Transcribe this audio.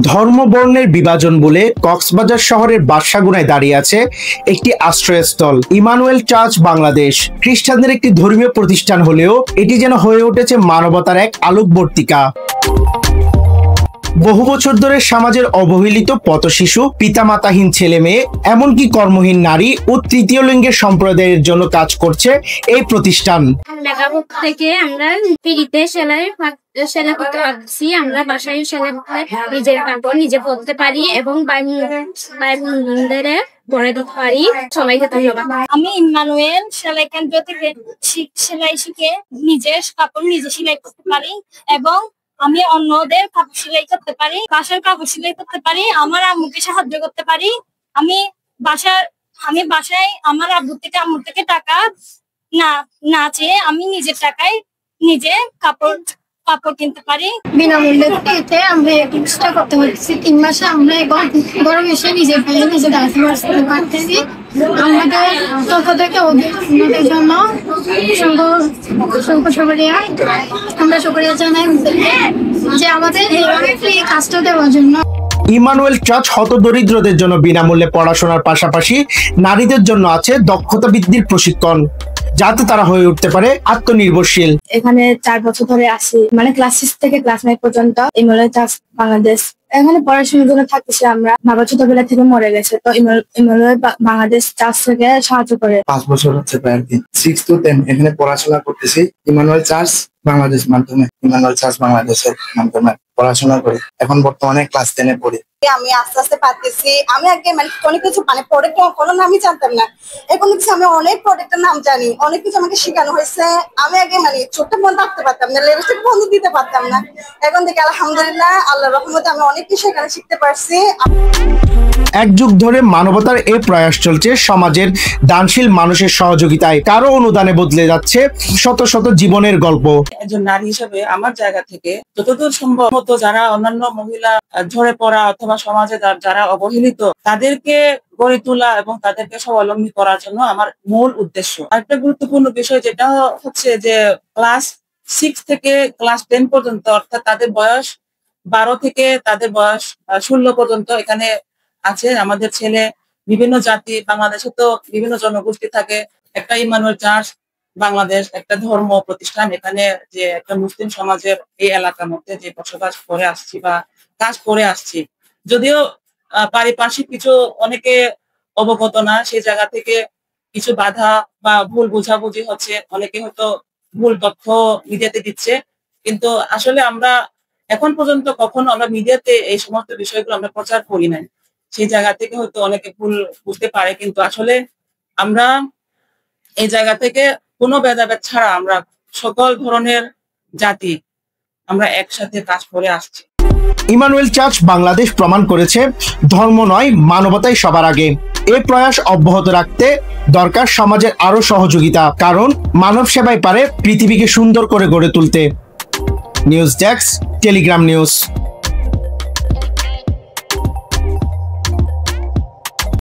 ধর্ম বর্ণের বিভাজন বলে কক্সবাজার শহরের বাদশাগুনায় দাঁড়িয়ে আছে একটি আশ্রয়স্থল ইমানুয়েল চার্চ বাংলাদেশ। খ্রিস্টানদের একটি ধর্মীয় প্রতিষ্ঠান হলেও এটি যেন হয়ে উঠেছে মানবতার এক আলোকবর্তিকা। বহু বছর ধরে সমাজের অবহেলিত পথশিশু, পিতামাতাহীন ছেলে মেয়ে, এমনকি কর্মহীন নারী ও তৃতীয় লিঙ্গের সম্প্রদায়ের জন্য কাজ করছে এই প্রতিষ্ঠান। লেখাপড়া থেকে আমরা ফ্রিতে সেলাই করতে পারছি। আমরা বাসায় সেলাই নিজের কাপড় নিজে পরতে পারি এবং ভাই বোনদের পরে দিতে পারি। সবাইকে ধন্যবাদ। আমি ইমানুয়েল সেলাই কেন্দ্র থেকে সেলাই শিখে নিজের কাপড় নিজে সেলাই করতে পারি এবং আমি অন্যদের কাপড় সেলাই করতে পারি, বাসার কাপড় সেলাই করতে পারি, আমার আম্মুকে সাহায্য করতে পারি। আমি বাসায় আমার আব্বু থেকে আম্মুর থেকে টাকা না চেয়ে আমি নিজের টাকায় নিজে কাপড় কিনতে পারি। বিনামূল্যে ফ্রিতে আমরা চেষ্টা করতে পারছি। 3 মাসে আমরা এখন গরম এসে নিজে পায়ে নিজে দাঁড়াতে পারতেছি। আমাদের পক্ষ থেকে ওদের জন্য আমরা শুকরিয়া জানাই যে আমাদের এইভাবে ফ্রি কাজটা দেওয়ার জন্য। ইমানুয়েল চার্চ হতদরিদ্রদের জন্য বিনামূল্যে পড়াশোনার পাশাপাশি নারীদের জন্য আছে দক্ষতা বৃদ্ধির প্রশিক্ষণ, যাতে তারা হয়ে উঠতে পারে আত্মনির্ভরশীল। এখানে 4 বছর ধরে আসি, মানে ক্লাস 6 থেকে ক্লাস 9 পর্যন্ত ইমানুয়েল চার্চ বাংলাদেশ। এখানে পড়াশোনার জন্য থাকতেছি আমরা। বাবা ছোটবেলা থেকে মরে গেছে, তো ইমানুয়েল বাংলাদেশ চার্চ থেকে সাহায্য করে। 5 বছর হচ্ছে প্রায় আর কি। 6 to 10 এখানে পড়াশোনা করতেছি ইমানুয়েল চার্চ বাংলাদেশ মাধ্যমে। ইমানুয়েল চার্চ বাংলাদেশের মাধ্যমে পড়াশোনা করি। এখন বর্তমানে ক্লাস 10 এ পড়ি। আমি আস্তে আস্তে পারতেছি। আমি আগে অনেক কিছু প্রোডাক্ট কোনো নামই জানতাম না, এখন কিছু আমি অনেক প্রোডাক্টের নাম জানি, অনেক কিছু আমাকে শেখানো হয়েছে। আমি আগে ছোট্ট বন্ধ রাখতে পারতাম না, লিপস্টিক বন্ধ দিতে পারতাম না। এখন থেকে আলহামদুলিল্লাহ আল্লাহর রহমতে আমি অনেক কিছু এখানে শিখতে পারছি। এক যুগ ধরে মানবতার এই প্রয়াস চলছে সমাজের দানশীল মানুষের সহযোগিতায়। কারো অনুদানে বদলে যাচ্ছে শত শত জীবনের গল্প। একজন নারী হিসেবে আমার জায়গা থেকে যতদূর সম্ভব যারা অন্যান্য মহিলা ঝরে পড়া অথবা সমাজে যারা অবহেলিত তাদেরকে গড়ে তোলা এবং তাদেরকে স্বাবলম্বী করার জন্য আমার মূল উদ্দেশ্য। আরেকটা গুরুত্বপূর্ণ বিষয় যেটা হচ্ছে যে ক্লাস 6 থেকে ক্লাস 10 পর্যন্ত, অর্থাৎ তাদের বয়স 12 থেকে তাদের বয়স 16 পর্যন্ত এখানে আছে আমাদের ছেলে। বিভিন্ন জাতি, বাংলাদেশে তো বিভিন্ন জনগোষ্ঠী থাকে। একটা ইমানুয়েল চার্চ বাংলাদেশ একটা ধর্ম প্রতিষ্ঠান। এখানে যে একটা মুসলিম সমাজের এই এলাকার মধ্যে যে বসবাস করে আসছি বা কাজ করে আসছি, যদিও পারিপার্শ্বিক কিছু অনেকে অবগত না, সেই জায়গা থেকে কিছু বাধা বা ভুল বোঝাবুঝি হচ্ছে। অনেকে হয়তো ভুল তথ্য মিডিয়াতে দিচ্ছে, কিন্তু আসলে আমরা এখন পর্যন্ত কখনো আমরা মিডিয়াতে এই সমস্ত বিষয়গুলো আমরা প্রচার করি নাই। সেই জায়গা থেকে হয়তো অনেকে ভুল বুঝতে পারে, কিন্তু আসলে আমরা এই জায়গা থেকে কোনো ভেদাভেদ ছাড়া আমরা সকল ধরনের জাতি আমরা একসাথে কাজ করে আসছি। ইমানুয়েল চার্চ বাংলাদেশ প্রমাণ করেছে ধর্ম নয়, মানবতাই সবার আগে। এই প্রয়াস অব্যাহত রাখতে দরকার সমাজের আরো সহযোগিতা, কারণ মানব সেবাই পারে পৃথিবীকে সুন্দর করে গড়ে তুলতে। News desk, Telegram news.